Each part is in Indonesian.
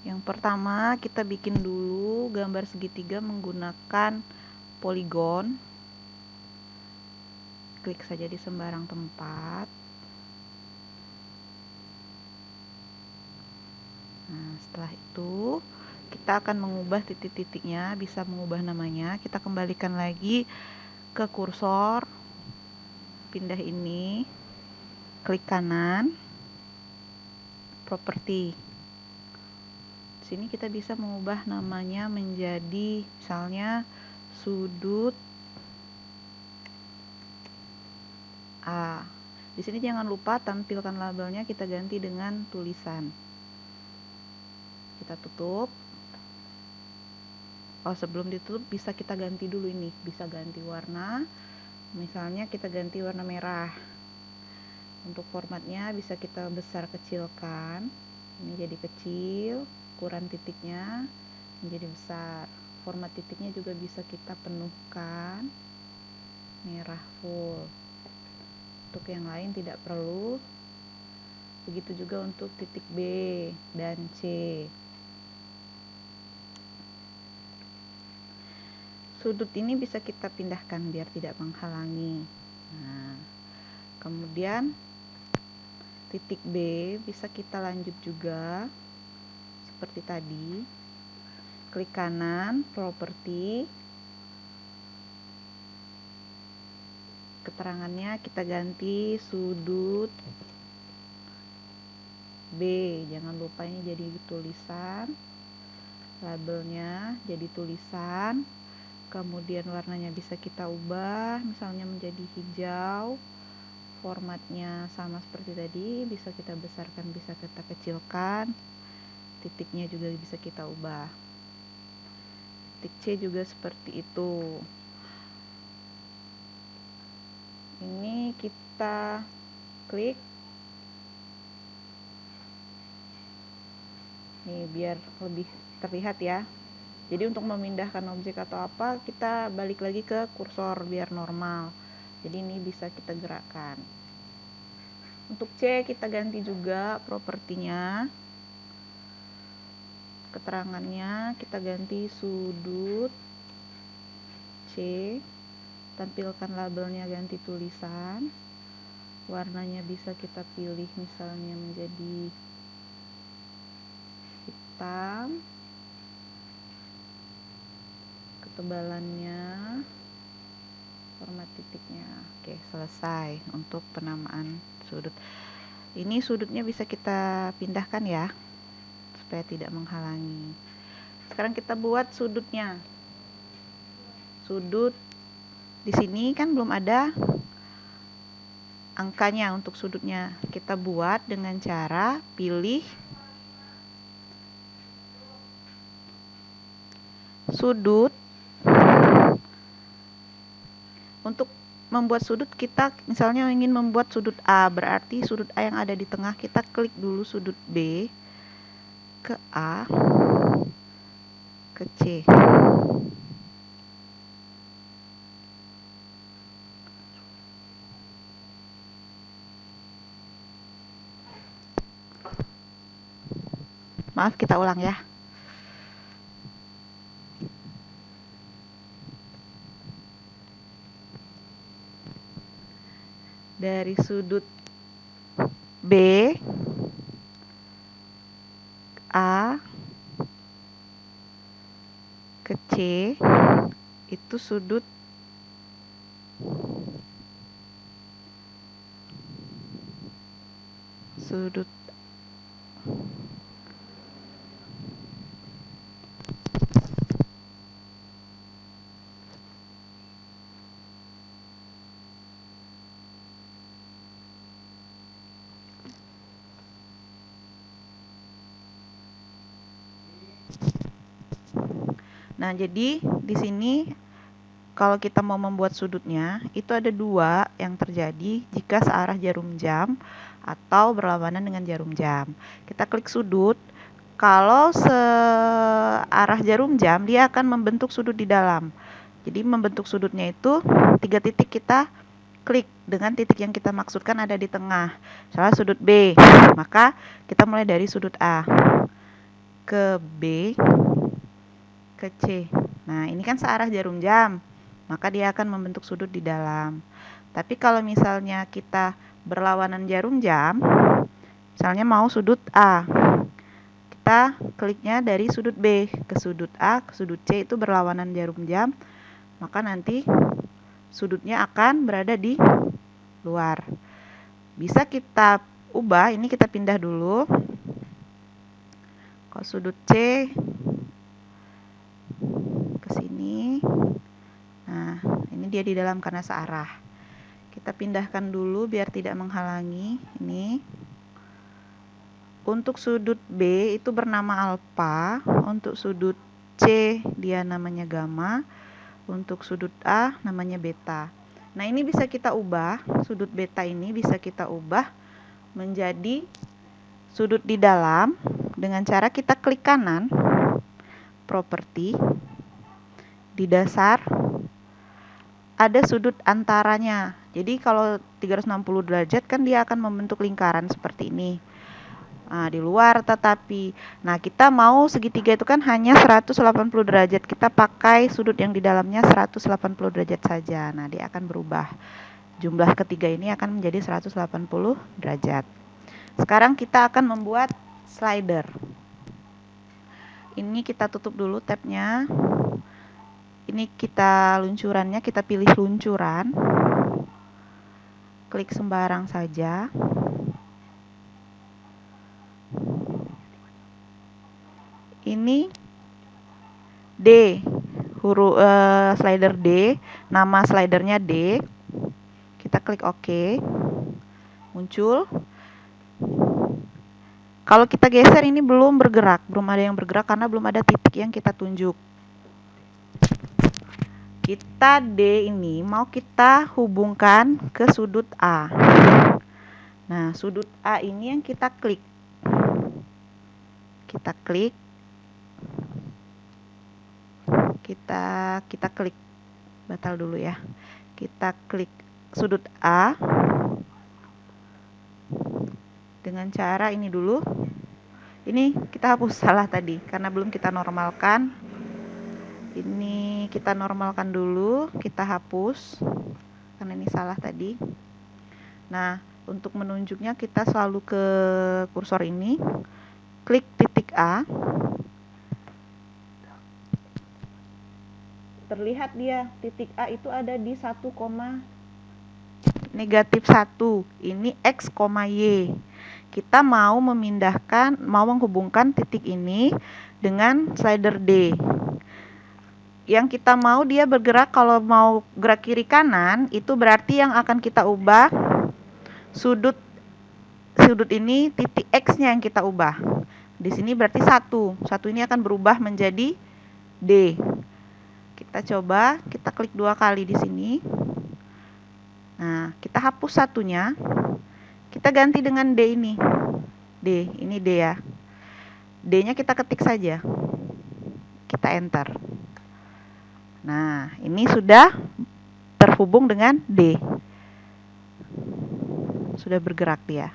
Yang pertama, kita bikin dulu gambar segitiga menggunakan poligon. Klik saja di sembarang tempat. Nah, setelah itu kita akan mengubah titik-titiknya, bisa mengubah namanya. Kita kembalikan lagi ke kursor, pindah ini, klik kanan, properti. Di sini kita bisa mengubah namanya menjadi misalnya sudut A. Di sini jangan lupa tampilkan labelnya, kita ganti dengan tulisan. Kita tutup. Oh, sebelum ditutup bisa kita ganti dulu ini, bisa ganti warna. Misalnya kita ganti warna merah. Untuk formatnya bisa kita besar kecilkan. Ini jadi kecil, ukuran titiknya menjadi besar. Format titiknya juga bisa kita penuhkan merah full. Untuk yang lain tidak perlu. Begitu juga untuk titik B dan C. Sudut ini bisa kita pindahkan biar tidak menghalangi. Nah, kemudian titik B bisa kita lanjut juga seperti tadi. Klik kanan, properti. Keterangannya kita ganti sudut B. Jangan lupa ini jadi tulisan. Labelnya jadi tulisan. Kemudian warnanya bisa kita ubah, misalnya menjadi hijau. Formatnya sama seperti tadi, bisa kita besarkan, bisa kita kecilkan. Titiknya juga bisa kita ubah. Titik C juga seperti itu. Ini kita klik. Nih biar lebih terlihat ya. Jadi untuk memindahkan objek atau apa, kita balik lagi ke kursor biar normal. Jadi ini bisa kita gerakkan. Untuk C kita ganti juga propertinya. Keterangannya kita ganti sudut C. Tampilkan labelnya, ganti tulisan. Warnanya bisa kita pilih misalnya menjadi hitam. Ketebalannya, format titiknya. Oke, selesai untuk penamaan sudut. Ini sudutnya bisa kita pindahkan ya, supaya tidak menghalangi. Sekarang kita buat sudutnya. Sudut di sini kan belum ada angkanya untuk sudutnya. Kita buat dengan cara pilih sudut. Untuk membuat sudut, kita misalnya ingin membuat sudut A, berarti sudut A yang ada di tengah, kita klik dulu sudut B ke A ke C. Maaf, kita ulang ya. Dari sudut B, A ke C, itu sudut Nah, jadi di sini kalau kita mau membuat sudutnya, itu ada dua yang terjadi jika searah jarum jam atau berlawanan dengan jarum jam. Kita klik sudut. Kalau searah jarum jam, dia akan membentuk sudut di dalam. Jadi membentuk sudutnya itu 3 titik, kita klik dengan titik yang kita maksudkan ada di tengah. Misalnya sudut B, maka kita mulai dari sudut A. ke B, ke C. Nah, ini kan searah jarum jam, maka dia akan membentuk sudut di dalam. Tapi kalau misalnya kita berlawanan jarum jam, misalnya mau sudut A, kita kliknya dari sudut B ke sudut A, ke sudut C, itu berlawanan jarum jam, maka nanti sudutnya akan berada di luar. Bisa kita ubah, ini kita pindah dulu ke sudut C, ke sini. Nah, ini dia di dalam karena searah. Kita pindahkan dulu biar tidak menghalangi. Ini untuk sudut B itu bernama alfa, untuk sudut C dia namanya gamma, untuk sudut A namanya beta. Nah, ini bisa kita ubah, sudut beta ini bisa kita ubah menjadi sudut di dalam dengan cara kita klik kanan, properti, di dasar ada sudut antaranya. Jadi kalau 360 derajat kan dia akan membentuk lingkaran seperti ini. Nah, di luar tetapi. Nah, kita mau segitiga itu kan hanya 180 derajat. Kita pakai sudut yang di dalamnya 180 derajat saja. Nah, dia akan berubah. Jumlah ketiga ini akan menjadi 180 derajat. Sekarang kita akan membuat slider. Ini kita tutup dulu tabnya. Ini kita luncurannya, kita pilih luncuran. Klik sembarang saja. Ini D, huruf slider D, nama slidernya D. Kita klik OK. Muncul. Kalau kita geser ini belum bergerak, belum ada yang bergerak karena belum ada titik yang kita tunjuk. Kita D ini mau kita hubungkan ke sudut A. Nah, sudut A ini yang kita klik. Kita klik. Kita klik. Batal dulu ya. Kita klik sudut A. Dengan cara ini dulu. Ini kita hapus salah tadi karena belum kita normalkan. Ini kita normalkan dulu, kita hapus karena ini salah tadi. Nah, untuk menunjuknya kita selalu ke kursor ini, klik titik A. Terlihat dia titik A itu ada di 1, negatif 1. Ini X, Y. Kita mau memindahkan, mau menghubungkan titik ini dengan slider D. Yang kita mau dia bergerak, kalau mau gerak kiri kanan, itu berarti yang akan kita ubah sudut ini titik X-nya yang kita ubah. Di sini berarti 1. 1 ini akan berubah menjadi D. Kita coba, kita klik 2 kali di sini. Nah, kita hapus satunya. Kita ganti dengan D ini. D, ini D ya. D-nya kita ketik saja. Kita enter. Nah, ini sudah terhubung dengan D. Sudah bergerak dia.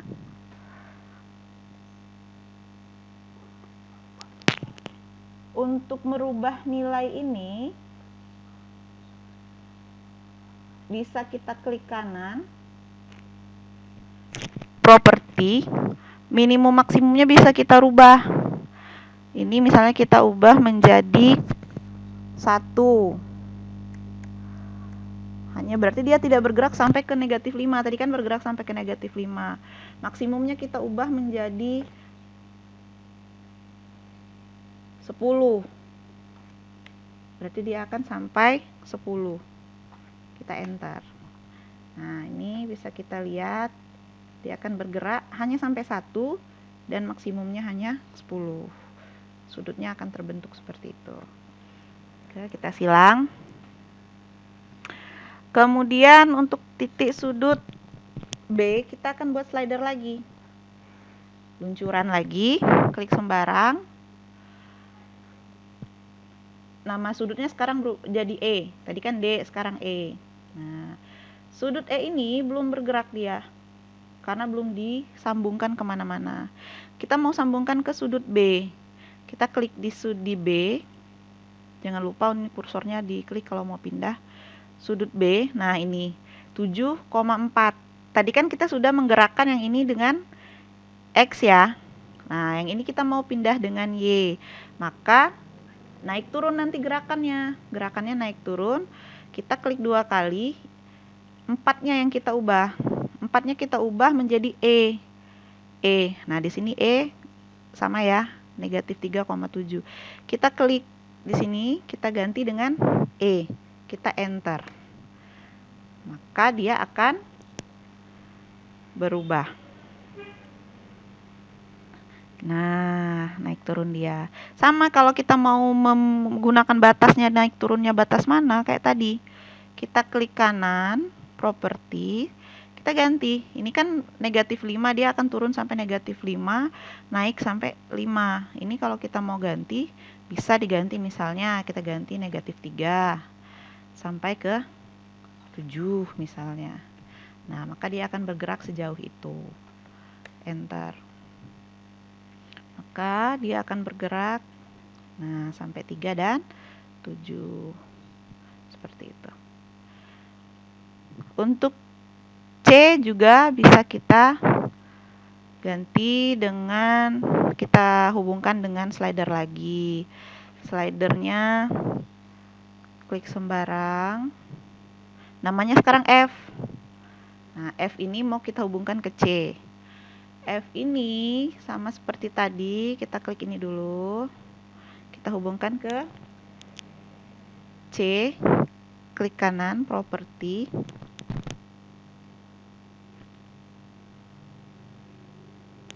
Untuk merubah nilai ini, bisa kita klik kanan, properti, minimum maksimumnya bisa kita rubah. Ini misalnya kita ubah menjadi 1. Hanya berarti dia tidak bergerak sampai ke negatif 5. Tadi kan bergerak sampai ke negatif 5. Maksimumnya kita ubah menjadi 10. Berarti dia akan sampai 10. Kita enter. Nah, ini bisa kita lihat dia akan bergerak hanya sampai 1 dan maksimumnya hanya 10. Sudutnya akan terbentuk seperti itu. Oke, kita silang. Kemudian untuk titik sudut B, kita akan buat slider lagi. Luncuran lagi, klik sembarang. Nama sudutnya sekarang jadi E. Tadi kan D, sekarang E. Nah, sudut E ini belum bergerak dia, karena belum disambungkan kemana-mana. Kita mau sambungkan ke sudut B. Kita klik di B. Jangan lupa ini kursornya diklik kalau mau pindah. Sudut B. Nah, ini 7,4. Tadi kan kita sudah menggerakkan yang ini dengan X ya. Nah, yang ini kita mau pindah dengan Y. Maka naik turun nanti gerakannya. Gerakannya naik turun. Kita klik 2 kali. 4-nya yang kita ubah. 4-nya kita ubah menjadi E. Nah, di sini E sama ya, negatif 3,7. Kita klik di sini, kita ganti dengan E. Kita enter. Maka dia akan berubah. Nah, naik turun dia. Sama kalau kita mau menggunakan batasnya, naik turunnya batas mana, kayak tadi. Kita klik kanan, properti, kita ganti. Ini kan negatif 5, dia akan turun sampai negatif 5, naik sampai 5. Ini kalau kita mau ganti, bisa diganti, misalnya kita ganti negatif 3 sampai ke 7 misalnya. Nah, maka dia akan bergerak sejauh itu. Enter. Maka dia akan bergerak, nah, sampai 3 dan 7. Seperti itu. Untuk C juga bisa kita ganti dengan, kita hubungkan dengan slider lagi. Slidernya klik sembarang. Namanya sekarang F. Nah, F ini mau kita hubungkan ke C. F ini sama seperti tadi, kita klik ini dulu. Kita hubungkan ke C. Klik kanan, properti.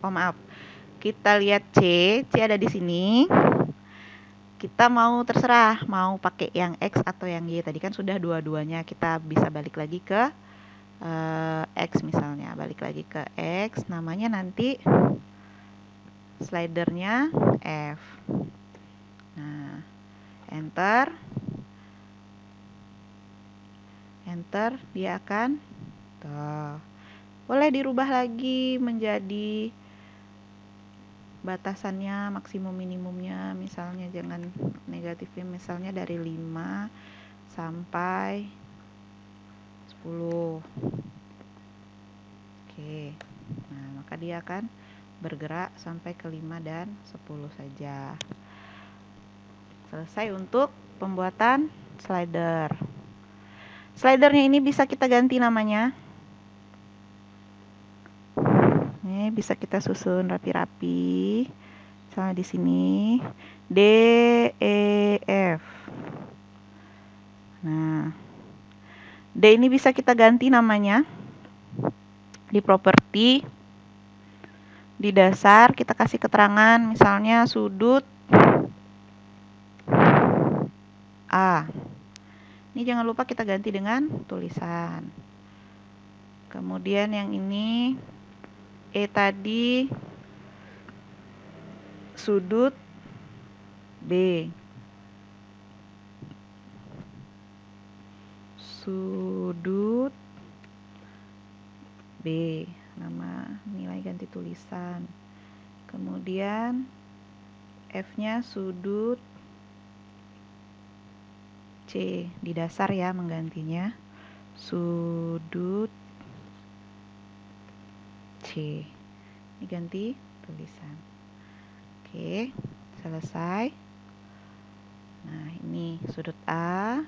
Oh, maaf. Kita lihat C ada di sini. Kita mau terserah, mau pakai yang X atau yang Y. Tadi kan sudah dua-duanya, kita bisa balik lagi ke X misalnya. Balik lagi ke X, namanya nanti slidernya F. Nah, enter. Enter, dia akan tuh. Boleh dirubah lagi menjadi batasannya, maksimum minimumnya, misalnya jangan negatifnya, misalnya dari 5 sampai 10. Oke. Nah, maka dia akan bergerak sampai ke 5 dan 10 saja. Selesai untuk pembuatan slider. Slidernya ini bisa kita ganti namanya. Ini bisa kita susun rapi-rapi. Misalnya di sini D, E, F. Nah, D ini bisa kita ganti namanya. Di properti, di dasar kita kasih keterangan, misalnya sudut A. Ini jangan lupa kita ganti dengan tulisan. Kemudian yang ini E tadi sudut B. Sudut B. Nama, nilai ganti tulisan. Kemudian F-nya sudut C. Di dasar ya menggantinya. Sudut C. Ini ganti tulisan. Oke, selesai. Nah, ini sudut A,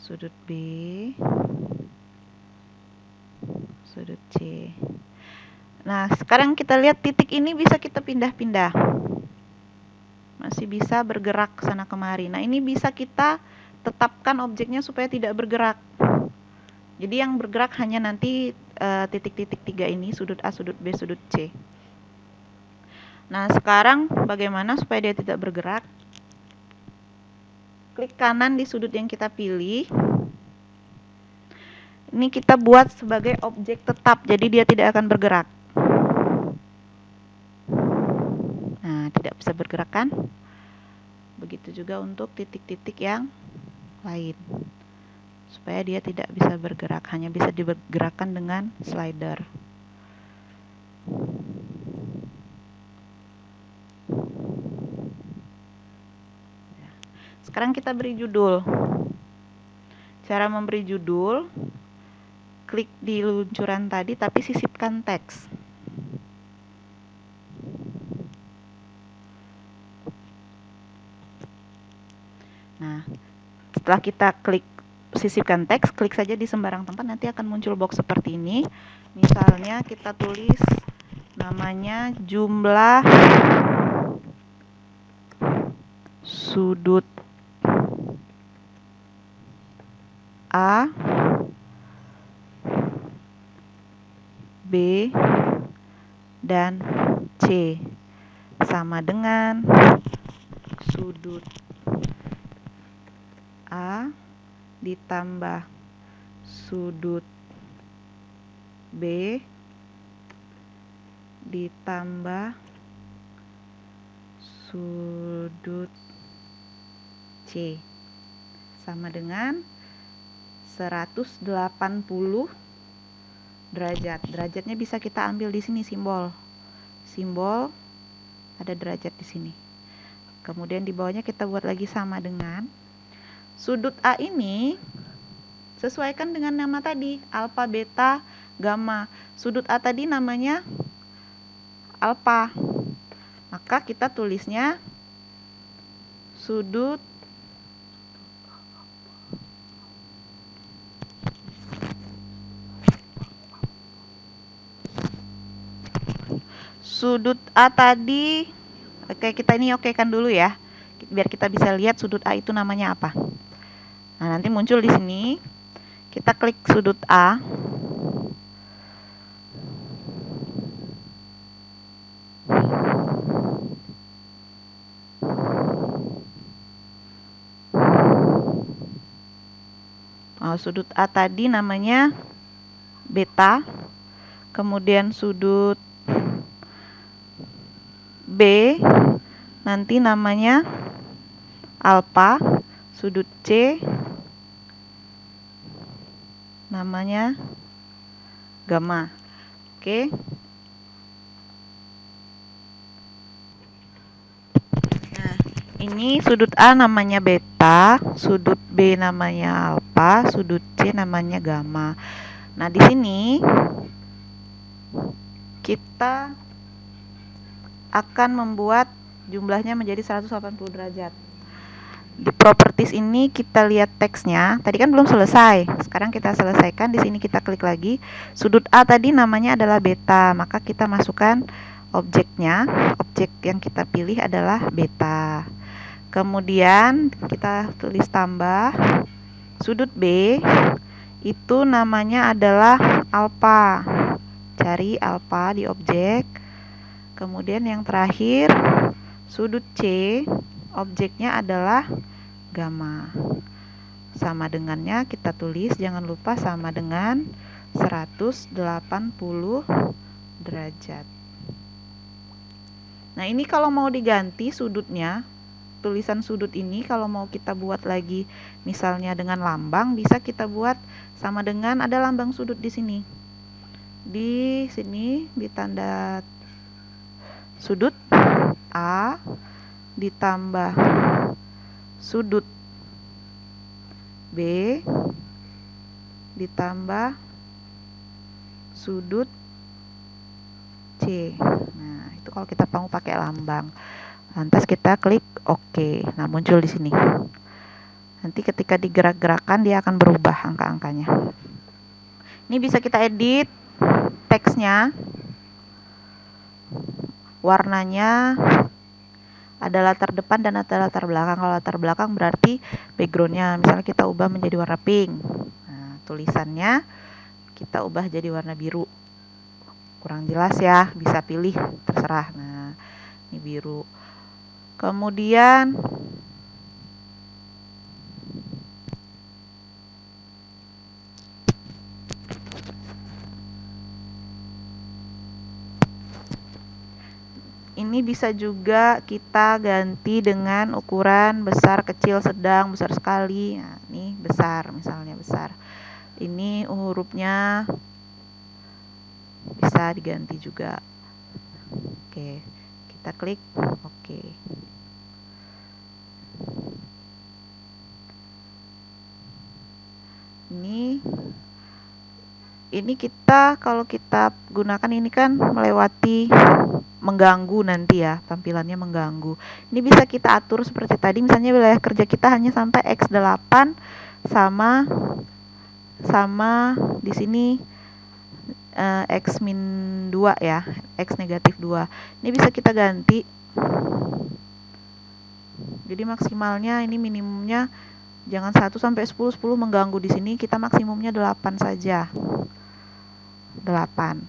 sudut B, sudut C. Nah, sekarang kita lihat titik ini bisa kita pindah-pindah. Masih bisa bergerak sana kemari. Nah, ini bisa kita tetapkan objeknya supaya tidak bergerak. Jadi yang bergerak hanya nanti titik-titik 3 ini, sudut A, sudut B, sudut C. Nah, sekarang bagaimana supaya dia tidak bergerak? Klik kanan di sudut yang kita pilih. Ini kita buat sebagai objek tetap, jadi dia tidak akan bergerak. Nah, tidak bisa bergerak kan? Begitu juga untuk titik-titik yang lain. Supaya dia tidak bisa bergerak, hanya bisa digerakkan dengan slider. Sekarang kita beri judul. Cara memberi judul, klik di luncuran tadi tapi sisipkan teks. Nah, setelah kita klik sisipkan teks, klik saja di sembarang tempat, nanti akan muncul box seperti ini. Misalnya kita tulis namanya jumlah sudut A, B, dan C sama dengan sudut A ditambah sudut B ditambah sudut C sama dengan 180 derajat. Derajatnya bisa kita ambil di sini, simbol ada derajat di sini. Kemudian di bawahnya kita buat lagi sama dengan sudut A ini sesuaikan dengan nama tadi, alfa, beta, gamma. Sudut A tadi namanya alfa. Maka kita tulisnya sudut A tadi. Oke, kita ini okekan dulu ya, biar kita bisa lihat sudut A itu namanya apa. Nah, nanti muncul di sini. Kita klik sudut A. Sudut A tadi namanya beta. Kemudian sudut B nanti namanya alfa. Sudut C namanya gamma. Oke. Nah, ini sudut A namanya beta, sudut B namanya alfa, sudut C namanya gamma. Nah, di sini kita akan membuat jumlahnya menjadi 180 derajat. Di properties ini kita lihat teksnya. Tadi kan belum selesai. Sekarang kita selesaikan. Di sini kita klik lagi. Sudut A tadi namanya adalah beta, maka kita masukkan objeknya. Objek yang kita pilih adalah beta. Kemudian kita tulis tambah sudut B itu namanya adalah alfa. Cari alfa di objek. Kemudian yang terakhir sudut C, objeknya adalah gamma. Sama dengannya kita tulis, jangan lupa sama dengan 180 derajat. Nah, ini kalau mau diganti sudutnya, tulisan sudut ini kalau mau kita buat lagi misalnya dengan lambang, bisa kita buat sama dengan ada lambang sudut di sini. Di sini ditanda sudut A ditambah sudut B ditambah sudut C. Nah, itu kalau kita mau pakai lambang. Lantas kita klik OK. Nah, muncul di sini. Nanti ketika digerak-gerakkan dia akan berubah angka-angkanya. Ini bisa kita edit teksnya. Warnanya ada latar depan dan ada latar belakang. Kalau latar belakang berarti backgroundnya, misalnya kita ubah menjadi warna pink. Nah, tulisannya kita ubah jadi warna biru. Kurang jelas ya, bisa pilih, terserah. Nah, ini biru. Kemudian ini bisa juga kita ganti dengan ukuran besar, kecil, sedang, besar sekali. Nah, ini besar, misalnya besar. Ini hurufnya bisa diganti juga. Oke, kita klik OK. Ini kita kalau kita gunakan ini kan melewati mengganggu nanti ya, tampilannya mengganggu. Ini bisa kita atur seperti tadi, misalnya wilayah kerja kita hanya sampai X8 sama di sini X-2 ya, X negatif 2. Ini bisa kita ganti. Jadi maksimalnya ini minimumnya jangan 1 sampai 10, 10 mengganggu di sini, kita maksimumnya 8 saja. 8.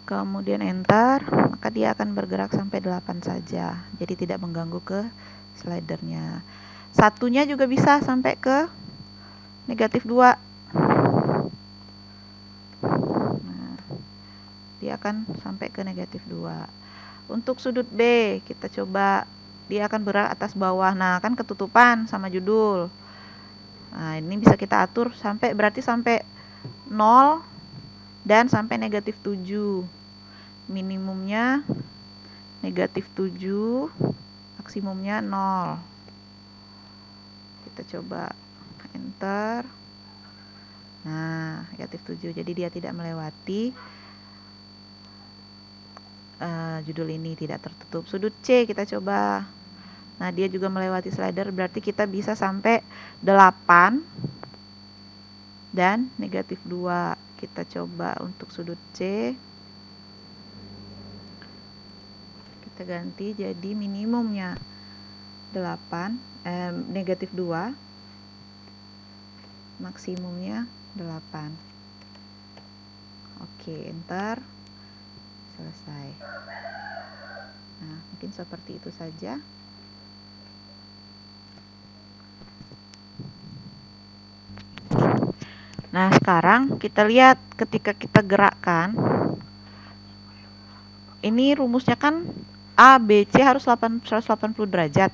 Kemudian enter, maka dia akan bergerak sampai 8 saja. Jadi tidak mengganggu ke slidernya. Satunya juga bisa sampai ke negatif 2. Nah, dia akan sampai ke negatif 2. Untuk sudut B, kita coba, dia akan bergerak atas bawah. Nah, kan ketutupan sama judul. Nah, ini bisa kita atur sampai, berarti sampai 0 dan sampai negatif 7. Minimumnya negatif 7, maksimumnya 0. Kita coba enter. Nah, negatif 7. Jadi dia tidak melewati judul ini, tidak tertutup. Sudut C kita coba. Nah, dia juga melewati slider, berarti kita bisa sampai 8 dan negatif 2. Kita coba untuk sudut C. Kita ganti jadi minimumnya 8, negatif 2, maksimumnya 8. Oke, enter. Selesai. Nah, mungkin seperti itu saja. Nah, sekarang kita lihat ketika kita gerakkan. Ini rumusnya kan A, B, C harus 180 derajat.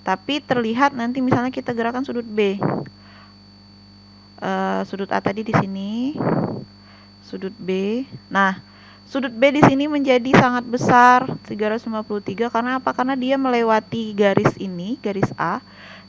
Tapi terlihat nanti misalnya kita gerakan sudut B. Sudut A tadi di sini. Sudut B. Nah, sudut B di sini menjadi sangat besar, 353. Karena apa? Karena dia melewati garis ini, garis A.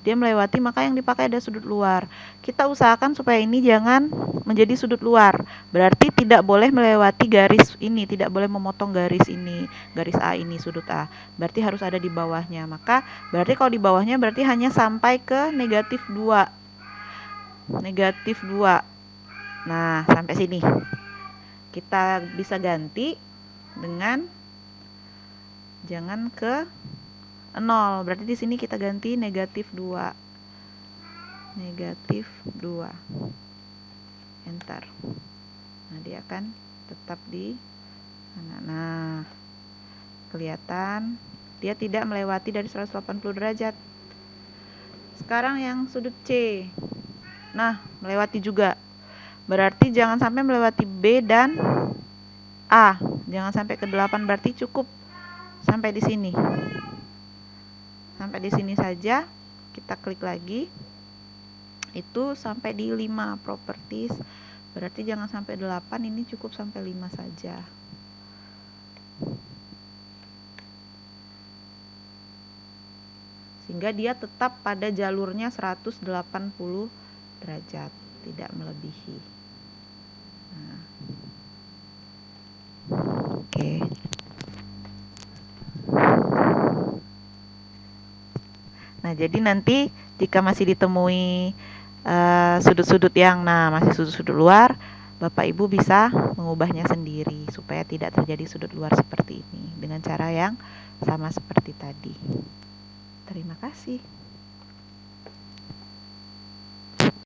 Dia melewati, maka yang dipakai ada sudut luar. Kita usahakan supaya ini jangan menjadi sudut luar. Berarti tidak boleh melewati garis ini, tidak boleh memotong garis ini, garis A ini, sudut A. Berarti harus ada di bawahnya. Maka berarti kalau di bawahnya berarti hanya sampai ke negatif 2. Negatif 2. Nah, sampai sini. Kita bisa ganti dengan jangan ke 0. Berarti di sini kita ganti negatif 2. Negatif 2. Enter. Nah, dia akan tetap di sana. Nah, kelihatan dia tidak melewati dari 180 derajat. Sekarang yang sudut C. Nah, melewati juga. Berarti jangan sampai melewati B dan A. Jangan sampai ke 8, berarti cukup sampai di sini. Sampai di sini saja. Kita klik lagi. Itu sampai di 5 properties. Berarti jangan sampai 8, ini cukup sampai 5 saja. Sehingga dia tetap pada jalurnya 180 derajat, tidak melebihi. Nah. Oke. Nah, jadi nanti jika masih ditemui sudut-sudut yang masih sudut-sudut luar, Bapak Ibu bisa mengubahnya sendiri supaya tidak terjadi sudut luar seperti ini dengan cara yang sama seperti tadi. Terima kasih.